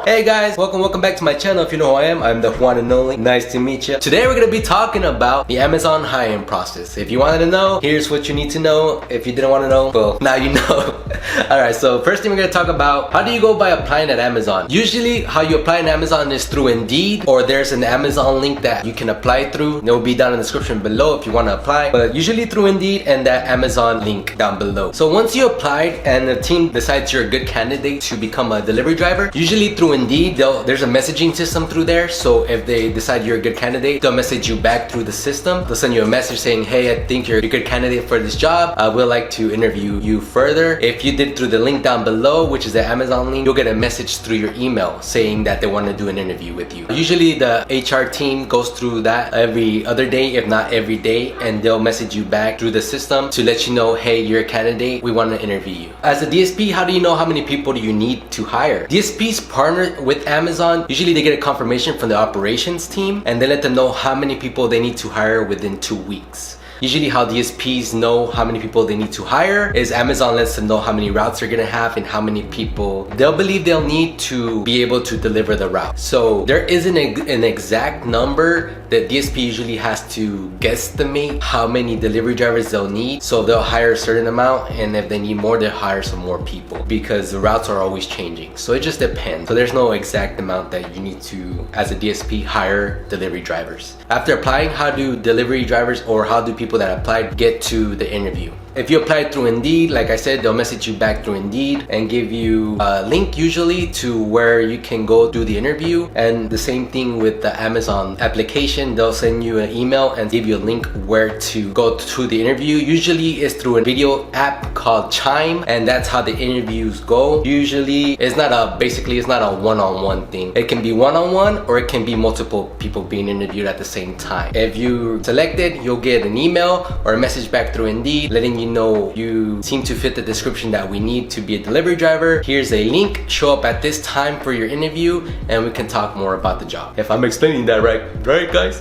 Hey guys, welcome back to my channel. If you know who I am, I'm the Juan and Only. Nice to meet you. Today we're gonna be talking about the Amazon hiring process. If you wanted to know, here's what you need to know. If you didn't want to know, well, now you know. Alright, so first thing we're gonna talk about, how do you go by applying at Amazon? Usually how you apply in Amazon is through Indeed, or there's an Amazon link that you can apply through. It will be down in the description below if you want to apply, but usually through Indeed and that Amazon link down below. So once you applied and the team decides you're a good candidate to become a delivery driver, usually through Indeed, there's a messaging system through there. So if they decide you're a good candidate, they'll message you back through the system. They'll send you a message saying, hey, I think you're a good candidate for this job. I would like to interview you further. If you did through the link down below, which is the Amazon link, you'll get a message through your email saying that they want to do an interview with you. Usually the HR team goes through that every other day, if not every day, and they'll message you back through the system to let you know, hey, you're a candidate, we want to interview you. As a DSP, how do you know how many people do you need to hire? DSPs partner with Amazon. Usually they get a confirmation from the operations team and they let them know how many people they need to hire within 2 weeks. Usually how DSPs know how many people they need to hire is Amazon lets them know how many routes they're gonna have and how many people they'll believe they'll need to be able to deliver the route. So there isn't an exact number that DSP usually has to guesstimate how many delivery drivers they'll need. So they'll hire a certain amount, and if they need more, they'll hire some more people because the routes are always changing. So it just depends. So there's no exact amount that you need to, as a DSP, hire delivery drivers. After applying, how do delivery drivers or how do people that applied get to the interview? If you applied through Indeed, like I said, they'll message you back through Indeed and give you a link usually to where you can go do the interview. And the same thing with the Amazon application, they'll send you an email and give you a link where to go to the interview. Usually it's through a video app called Chime, and that's how the interviews go. Usually it's not a one-on-one thing. It can be one-on-one or it can be multiple people being interviewed at the same time. If you're selected, you'll get an email or a message back through Indeed letting you know you seem to fit the description that we need to be a delivery driver. Here's a link, show up at this time for your interview and we can talk more about the job. If I'm explaining that right guys?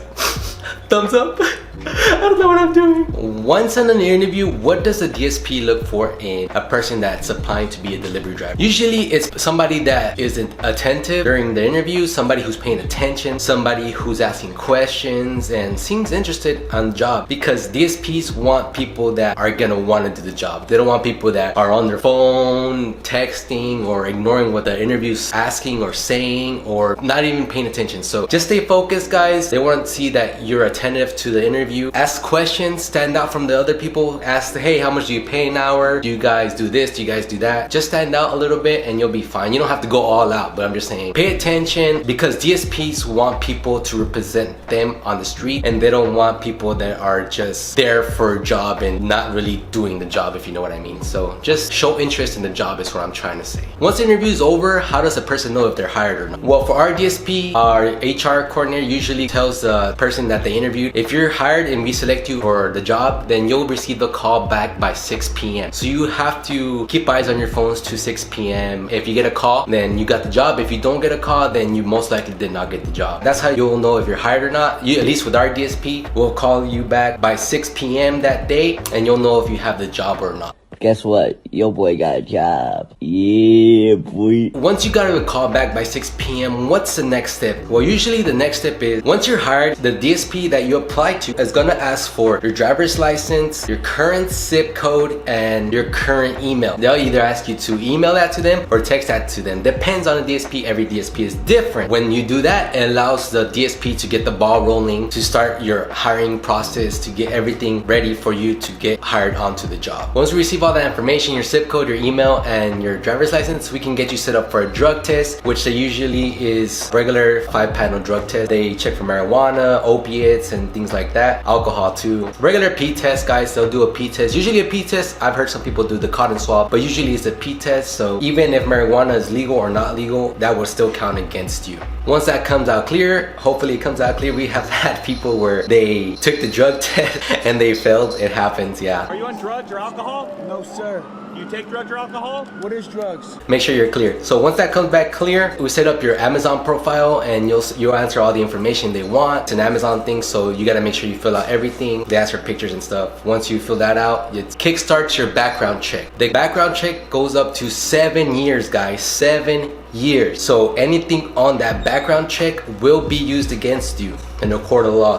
Thumbs up. I don't know what I'm doing. Once on an interview, what does a DSP look for in a person that's applying to be a delivery driver? Usually it's somebody that isn't attentive during the interview, somebody who's paying attention, somebody who's asking questions and seems interested on the job, because DSPs want people that are gonna want to do the job. They don't want people that are on their phone, texting, or ignoring what the interview's asking or saying, or not even paying attention. So just stay focused, guys. They want to see that you're attentive to the interview. Ask questions, stand out from the other people. Ask, hey, how much do you pay an hour? Do you guys do this? Do you guys do that? Just stand out a little bit and you'll be fine. You don't have to go all out, but I'm just saying, pay attention, because DSPs want people to represent them on the street, and they don't want people that are just there for a job and not really doing the job, if you know what I mean. So just show interest in the job is what I'm trying to say. Once the interview is over, how does a person know if they're hired or not? Well, for our DSP, our HR coordinator usually tells the person that they interviewed, if you're hired and we select you for the job, then you'll receive the call back by 6 p.m. So you have to keep eyes on your phones to 6 p.m. If you get a call, then you got the job. If you don't get a call, then you most likely did not get the job. That's how you'll know if you're hired or not. At least with our DSP, we'll call you back by 6 p.m. that day and you'll know if you have the job or not. Guess what? Your boy got a job. Yeah, boy. Once you got a call back by 6 p.m., what's the next step? Well, usually the next step is, once you're hired, the DSP that you apply to is gonna ask for your driver's license, your current zip code, and your current email. They'll either ask you to email that to them or text that to them. Depends on the DSP. Every DSP is different. When you do that, it allows the DSP to get the ball rolling, to start your hiring process, to get everything ready for you to get hired onto the job. Once we receive all that information, your zip code, your email, and your driver's license, we can get you set up for a drug test, which usually is regular 5-panel drug test. They check for marijuana, opiates, and things like that. Alcohol too. Regular P test, guys, they'll do a P test. Usually a P test, I've heard some people do the cotton swab, but usually it's a P test. So even if marijuana is legal or not legal, that will still count against you. Once that comes out clear, hopefully it comes out clear. We have had people where they took the drug test and they failed. It happens, yeah. Are you on drugs or alcohol? No, sir. Do you take drugs or alcohol? What is drugs? Make sure you're clear. So once that comes back clear, we set up your Amazon profile and you'll answer all the information they want. It's an Amazon thing, so you gotta make sure you fill out everything. They ask for pictures and stuff. Once you fill that out, it kickstarts your background check. The background check goes up to 7 years, guys. 7 years. So anything on that background check will be used against you in the court of law.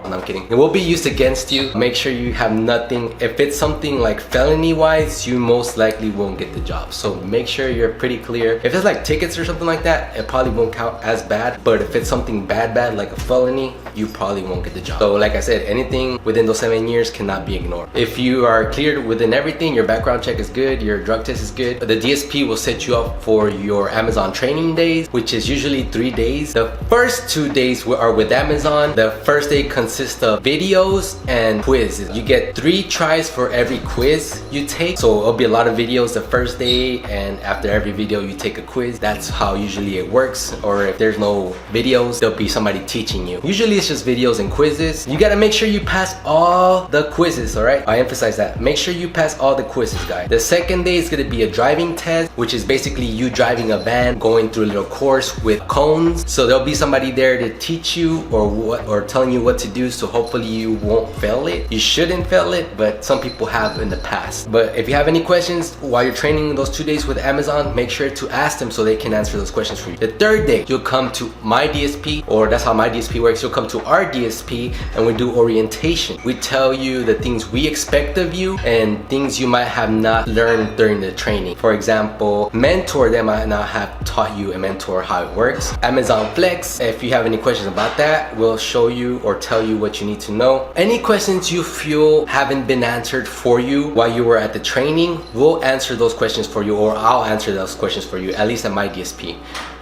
I'm kidding. It will be used against you. Make sure you have nothing. If it's something like felony wise, you most likely won't get the job. So make sure you're pretty clear. If it's like tickets or something like that, it probably won't count as bad. But if it's something bad like a felony, you probably won't get the job. So like I said, anything within those 7 years cannot be ignored. If you are cleared within everything, your background check is good, your drug test is good, the DSP will set you up for your Amazon training days, which is usually 3 days. The first 2 days are with Amazon. The first day consists of videos and quizzes. You get 3 tries for every quiz you take. So it'll be a lot of videos the first day, and after every video you take a quiz. That's how usually it works. Or if there's no videos, there'll be somebody teaching you. Usually it's just videos and quizzes. You gotta make sure you pass all the quizzes, alright? I emphasize that. Make sure you pass all the quizzes, guys. The second day is gonna be a driving test, which is basically you driving a van, going through a little course with cones. So there'll be somebody there to teach you or telling you what to do. So hopefully you won't fail it. You shouldn't fail it, but some people have in the past. But if you have any questions while you're training those 2 days with Amazon, make sure to ask them so they can answer those questions for you. The third day, you'll come to my DSP, or that's how my DSP works. You'll come to our DSP and we do orientation. We tell you the things we expect of you and things you might have not learned during the training. For example, mentor, they might not have taught you a mentor how it works. Amazon Flex, if you have any questions about that, we'll show you or tell you what you need to know. Any questions you feel haven't been answered for you while you were at the training, we'll answer those questions for you, or I'll answer those questions for you, at least at my DSP.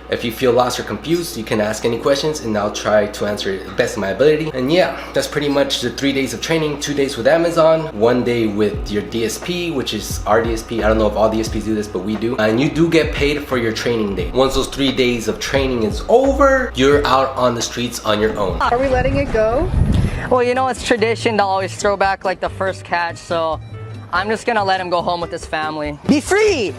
If you feel lost or confused, you can ask any questions and I'll try to answer it to the best of my ability. And yeah, that's pretty much the 3 days of training. 2 days with Amazon, 1 day with your DSP, which is our DSP. I don't know if all DSPs do this, but we do. And you do get paid for your training day. Once those 3 days of training is over, you're out on the streets on your own. Are we letting it go? Well, you know, it's tradition to always throw back like the first catch, so I'm just gonna let him go home with his family. Be free!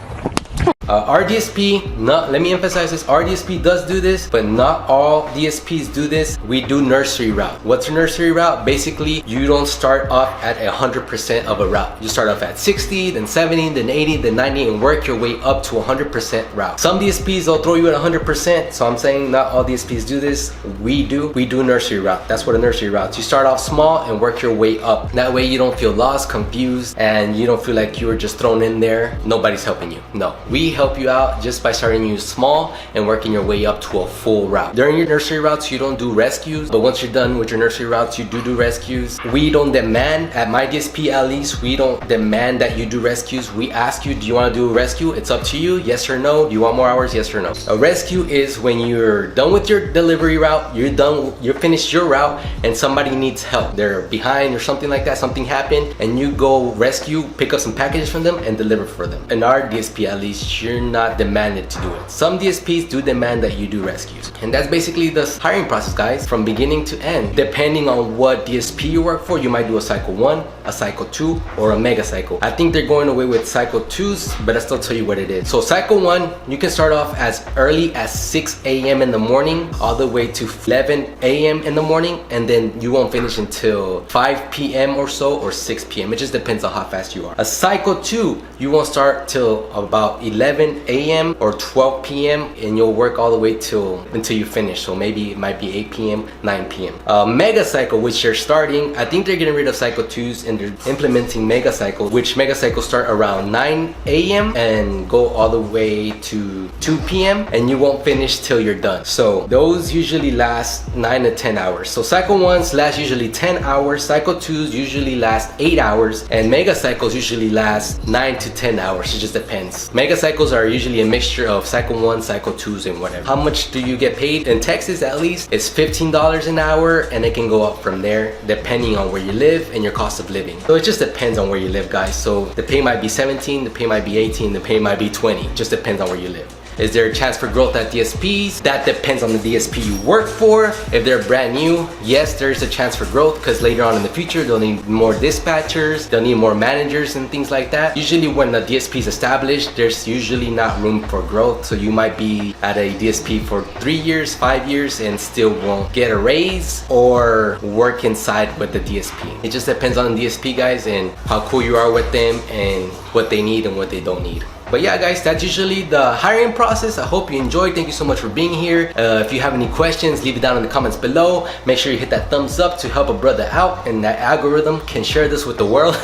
Our DSP, let me emphasize this, our DSP does do this, but not all DSPs do this. We do nursery route. What's a nursery route? Basically, you don't start off at 100% of a route. You start off at 60, then 70, then 80, then 90, and work your way up to 100% route. Some DSPs, they'll throw you at 100%, so I'm saying not all DSPs do this. We do nursery route. That's what a nursery route is. You start off small and work your way up. That way you don't feel lost, confused, and you don't feel like you were just thrown in there. Nobody's helping you. No, we help you out just by starting you small and working your way up to a full route. During your nursery routes, you don't do rescues, but once you're done with your nursery routes, you do rescues. We don't demand, at my DSP at least, we don't demand that you do rescues. We ask you, do you want to do a rescue? It's up to you, yes or no. Do you want more hours, yes or no? A rescue is when you're done with your delivery route, you're finished your route, and somebody needs help. They're behind or something like that, something happened, and you go rescue, pick up some packages from them, and deliver for them. In our DSP at least, you're not demanded to do it. Some DSPs do demand that you do rescues. And that's basically the hiring process, guys, from beginning to end. Depending on what DSP you work for, you might do a cycle 1, a cycle 2, or a mega cycle. I think they're going away with cycle 2s, but I'll still tell you what it is. So cycle 1, you can start off as early as 6 a.m. in the morning, all the way to 11 a.m. in the morning, and then you won't finish until 5 p.m. or so, or 6 p.m. It just depends on how fast you are. A cycle 2, you won't start till about 11 a.m. or 12 p.m. and you'll work all the way until you finish. So maybe it might be 8 p.m., 9 p.m. Mega cycle, which they're starting, I think they're getting rid of cycle 2s and they're implementing mega cycles, which mega cycles start around 9 a.m. and go all the way to 2 p.m. and you won't finish till you're done. So those usually last 9 to 10 hours. So cycle 1s last usually 10 hours, cycle 2s usually last 8 hours, and mega cycles usually last 9 to 10 hours. It just depends. Mega cycles are usually a mixture of cycle 1, cycle 2s, and whatever. How much do you get paid? In Texas at least, it's $15 an hour, and it can go up from there depending on where you live and your cost of living. So it just depends on where you live, guys. So the pay might be 17, the pay might be 18, the pay might be 20. Just depends on where you live. Is there a chance for growth at DSPs? That depends on the DSP you work for. If they're brand new, yes, there's a chance for growth because later on in the future, they'll need more dispatchers, they'll need more managers and things like that. Usually when the DSP is established, there's usually not room for growth. So you might be at a DSP for 3 years, 5 years and still won't get a raise or work inside with the DSP. It just depends on the DSP, guys, and how cool you are with them and what they need and what they don't need. But yeah, guys, that's usually the hiring process. I hope you enjoyed. Thank you so much for being here. If you have any questions, leave it down in the comments below. Make sure you hit that thumbs up to help a brother out, and that algorithm can share this with the world.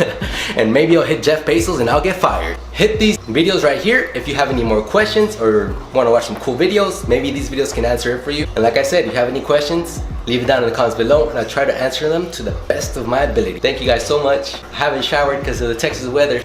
And maybe I'll hit Jeff Bezos and I'll get fired. Hit these videos right here if you have any more questions or want to watch some cool videos. Maybe these videos can answer it for you. And like I said, if you have any questions, leave it down in the comments below and I'll try to answer them to the best of my ability. Thank you guys so much. I haven't showered because of the Texas weather.